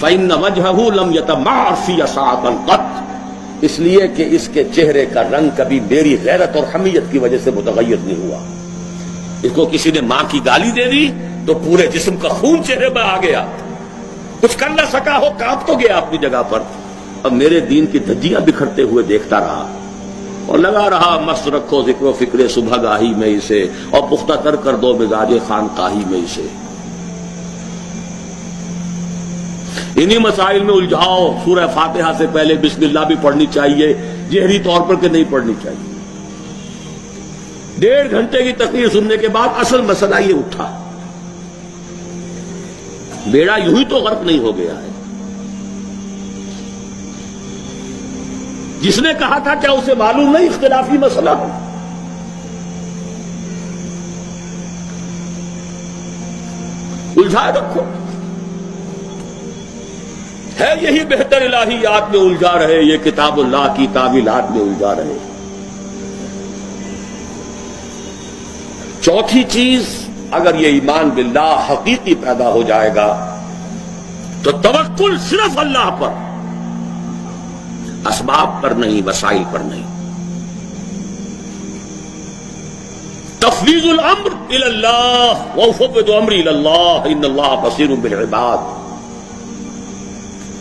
فإن وجهه لم يتمعر في ساعة قط، اس لیے کہ اس کے چہرے کا رنگ کبھی میری غیرت اور حمیت کی وجہ سے متغیر نہیں ہوا۔ اس کو کسی نے ماں کی گالی دے دی تو پورے جسم کا خون چہرے میں آ گیا، کچھ کر نہ سکا ہو، کانپ تو گیا اپنی جگہ پر۔ اب میرے دین کی دھجیاں بکھرتے ہوئے دیکھتا رہا اور لگا رہا مست رکھو ذکر و فکر صبح گاہی میں اسے، اور پختہ تر کر دو مزاج خانقاہی میں اسے۔ انہی مسائل میں الجھاؤ۔ سورہ فاتحہ سے پہلے بسم اللہ بھی پڑھنی چاہیے، جہری طور پر کہ نہیں پڑھنی چاہیے۔ 1.5 گھنٹے کی تقریر سننے کے بعد اصل مسئلہ یہ اٹھا، بیڑا یوں ہی تو غرق نہیں ہو گیا ہے۔ جس نے کہا تھا کیا اسے معلوم نہیں اختلافی مسئلہ ہے؟ الجھائے رکھو، ہے یہی بہتر الہیات میں الجھا رہے، یہ کتاب اللہ کی تعویلات میں الجھا رہے۔ چوتھی چیز، اگر یہ ایمان باللہ حقیقی پیدا ہو جائے گا تو توکل صرف اللہ پر، اسباب پر نہیں، وسائل پر نہیں۔ تفویض الامر الی اللہ وافوض امری الی اللہ ان اللہ بصیر بالعباد،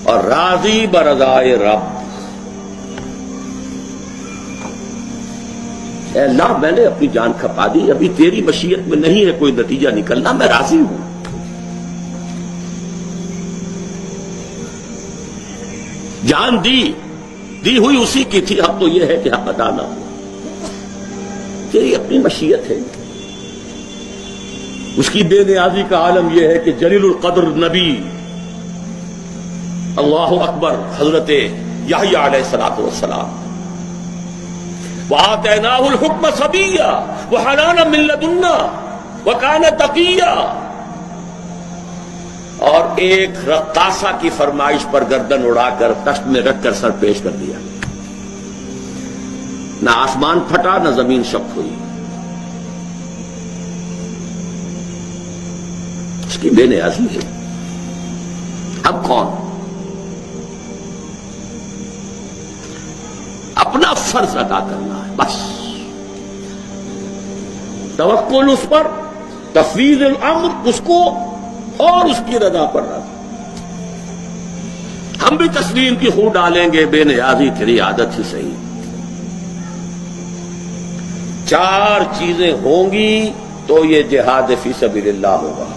اور راضی برضائے رب۔ اے اللہ میں نے اپنی جان کھپا دی، ابھی تیری مشیت میں نہیں ہے کوئی نتیجہ نکلنا، میں راضی ہوں۔ جان دی ہوئی اسی کی تھی، اب تو یہ ہے کہ حق ادا نہ ہو، تیری اپنی مشیت ہے۔ اس کی بے نیازی کا عالم یہ ہے کہ جلیل القدر نبی اللہ اکبر حضرت یحییٰ علیہ الصلوۃ والسلام، وآتیناہ الحکم صبیا وحنانا من لدنا وکان تقیا، اور ایک رقاصہ کی فرمائش پر گردن اڑا کر تخت میں رکھ کر سر پیش کر دیا، نہ آسمان پھٹا نہ زمین شق ہوئی۔ اس کی بے نیازی ہے۔ اب کون اپنا فرض ادا کرنا ہے، بس توکل اس پر، تفویض الامر اس کو، اور اس کی رضا پر رضا۔ ہم بھی تسلیم کی خون ڈالیں گے، بے نیازی تیری عادت ہی صحیح۔ 4 چیزیں ہوں گی تو یہ جہاد فی سبیل اللہ ہوگا،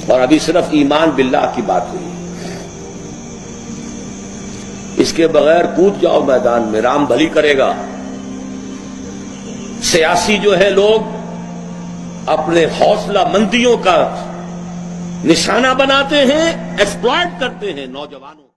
اور ابھی صرف ایمان باللہ کی بات ہوئی۔ اس کے بغیر کود جاؤ میدان میں، رام بھلی کرے گا۔ سیاسی جو ہے لوگ اپنے حوصلہ مندیوں کا نشانہ بناتے ہیں، ایکسپلائٹ کرتے ہیں نوجوانوں